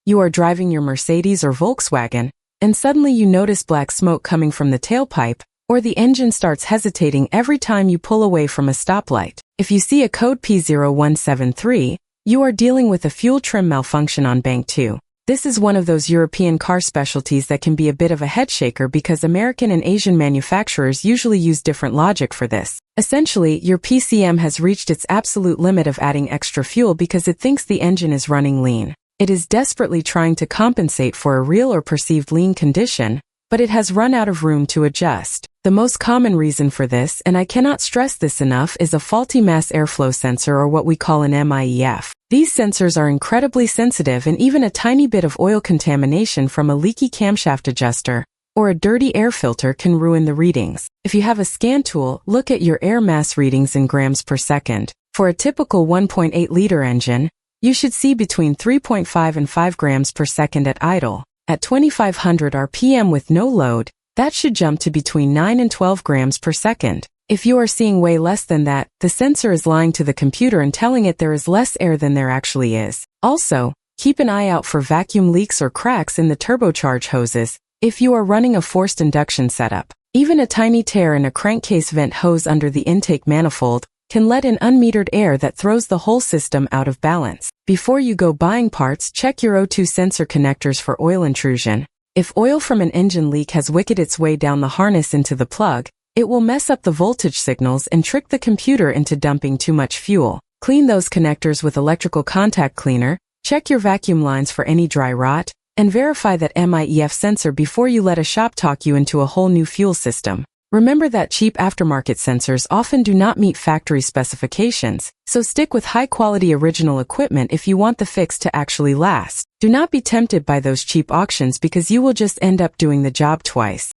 You are driving your Mercedes or Volkswagen, and suddenly you notice black smoke coming from the tailpipe, or the engine starts hesitating every time you pull away from a stoplight. If you see a code P0173, you are dealing with a fuel trim malfunction on bank 2. This is one of those European car specialties that can be a bit of a headshaker because American and Asian manufacturers usually use different logic for this. Essentially, your PCM has reached its absolute limit of adding extra fuel because it thinks the engine is running lean. It is desperately trying to compensate for a real or perceived lean condition, but it has run out of room to adjust. The most common reason for this, and I cannot stress this enough, is a faulty mass airflow sensor, or what we call an MIEF. These sensors are incredibly sensitive, and even a tiny bit of oil contamination from a leaky camshaft adjuster or a dirty air filter can ruin the readings. If you have a scan tool, look at your air mass readings in grams per second. For a typical 1.8-liter engine, you should see between 3.5 and 5 grams per second at idle. At 2500 RPM with no load, that should jump to between 9 and 12 grams per second. If you are seeing way less than that, the sensor is lying to the computer and telling it there is less air than there actually is. Also, keep an eye out for vacuum leaks or cracks in the turbocharge hoses if you are running a forced induction setup. Even a tiny tear in a crankcase vent hose under the intake manifold can let in unmetered air that throws the whole system out of balance. Before you go buying parts, check your O2 sensor connectors for oil intrusion. If oil from an engine leak has wicked its way down the harness into the plug, it will mess up the voltage signals and trick the computer into dumping too much fuel. Clean those connectors with electrical contact cleaner, check your vacuum lines for any dry rot, and verify that MIEF sensor before you let a shop talk you into a whole new fuel system. Remember that cheap aftermarket sensors often do not meet factory specifications, so stick with high-quality original equipment if you want the fix to actually last. Do not be tempted by those cheap auctions because you will just end up doing the job twice.